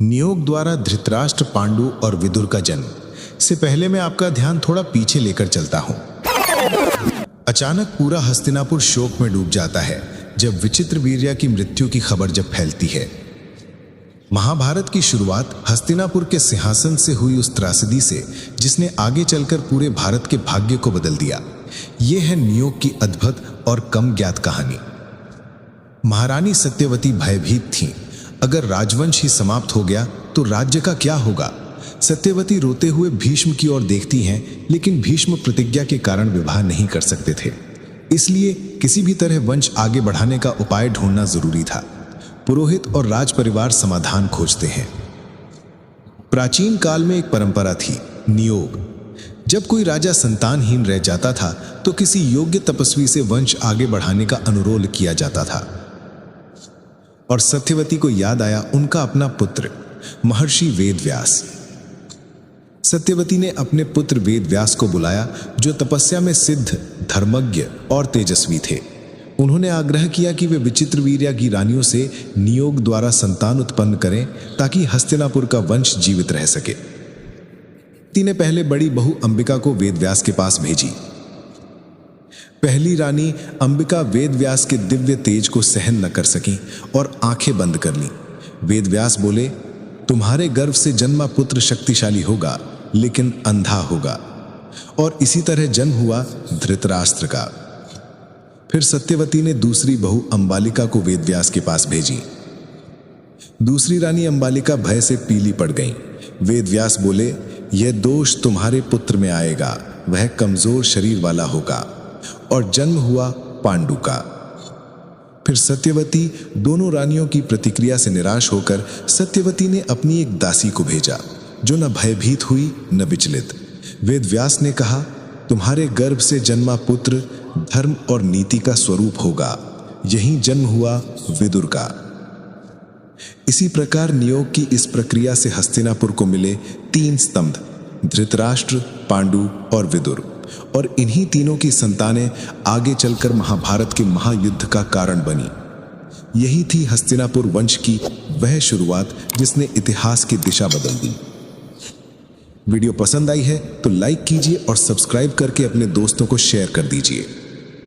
नियोग द्वारा धृतराष्ट्र, पांडु और विदुर का जन्म से पहले मैं आपका ध्यान थोड़ा पीछे लेकर चलता हूं। अचानक पूरा हस्तिनापुर शोक में डूब जाता है जब विचित्रवीर्या की मृत्यु की खबर जब फैलती है। महाभारत की शुरुआत हस्तिनापुर के सिंहासन से हुई उस त्रासदी से जिसने आगे चलकर पूरे भारत के भाग्य को बदल दिया। यह है नियोग की अद्भुत और कम ज्ञात कहानी। महारानी सत्यवती भयभीत थीं। अगर राजवंश ही समाप्त हो गया तो राज्य का क्या होगा। सत्यवती रोते हुए भीष्म की ओर देखती हैं, लेकिन भीष्म प्रतिज्ञा के कारण विवाह नहीं कर सकते थे। इसलिए किसी भी तरह वंश आगे बढ़ाने का उपाय ढूंढना जरूरी था। पुरोहित और राज परिवार समाधान खोजते हैं। प्राचीन काल में एक परंपरा थी, नियोग। जब कोई राजा संतानहीन रह जाता था तो किसी योग्य तपस्वी से वंश आगे बढ़ाने का अनुरोध किया जाता था। और सत्यवती को याद आया उनका अपना पुत्र महर्षि वेदव्यास। सत्यवती ने अपने पुत्र वेदव्यास को बुलाया, जो तपस्या में सिद्ध, धर्मज्ञ और तेजस्वी थे। उन्होंने आग्रह किया कि वे विचित्रवीर्या की रानियों से नियोग द्वारा संतान उत्पन्न करें ताकि हस्तिनापुर का वंश जीवित रह सके। ने पहले बड़ी बहू अंबिका को वेदव्यास के पास भेजी। पहली रानी अंबिका वेदव्यास के दिव्य तेज को सहन न कर सकी और आंखें बंद कर लीं। वेदव्यास बोले, तुम्हारे गर्भ से जन्मा पुत्र शक्तिशाली होगा, लेकिन अंधा होगा। और इसी तरह जन्म हुआ धृतराष्ट्र का। फिर सत्यवती ने दूसरी बहू अंबालिका को वेदव्यास के पास भेजी। दूसरी रानी अंबालिका भय से पीली पड़ गई। वेदव्यास बोले, यह दोष तुम्हारे पुत्र में आएगा, वह कमजोर शरीर वाला होगा। और जन्म हुआ पांडु का। फिर सत्यवती दोनों रानियों की प्रतिक्रिया से निराश होकर सत्यवती ने अपनी एक दासी को भेजा, जो न भयभीत हुई न विचलित। वेदव्यास ने कहा, तुम्हारे गर्भ से जन्मा पुत्र धर्म और नीति का स्वरूप होगा। यही जन्म हुआ विदुर का। इसी प्रकार नियोग की इस प्रक्रिया से हस्तिनापुर को मिले 3 स्तंभ, धृतराष्ट्र, पांडु और विदुर। और इन्हीं तीनों की संतानें आगे चलकर महाभारत के महायुद्ध का कारण बनी। यही थी हस्तिनापुर वंश की वह शुरुआत जिसने इतिहास की दिशा बदल दी। वीडियो पसंद आई है तो लाइक कीजिए और सब्सक्राइब करके अपने दोस्तों को शेयर कर दीजिए।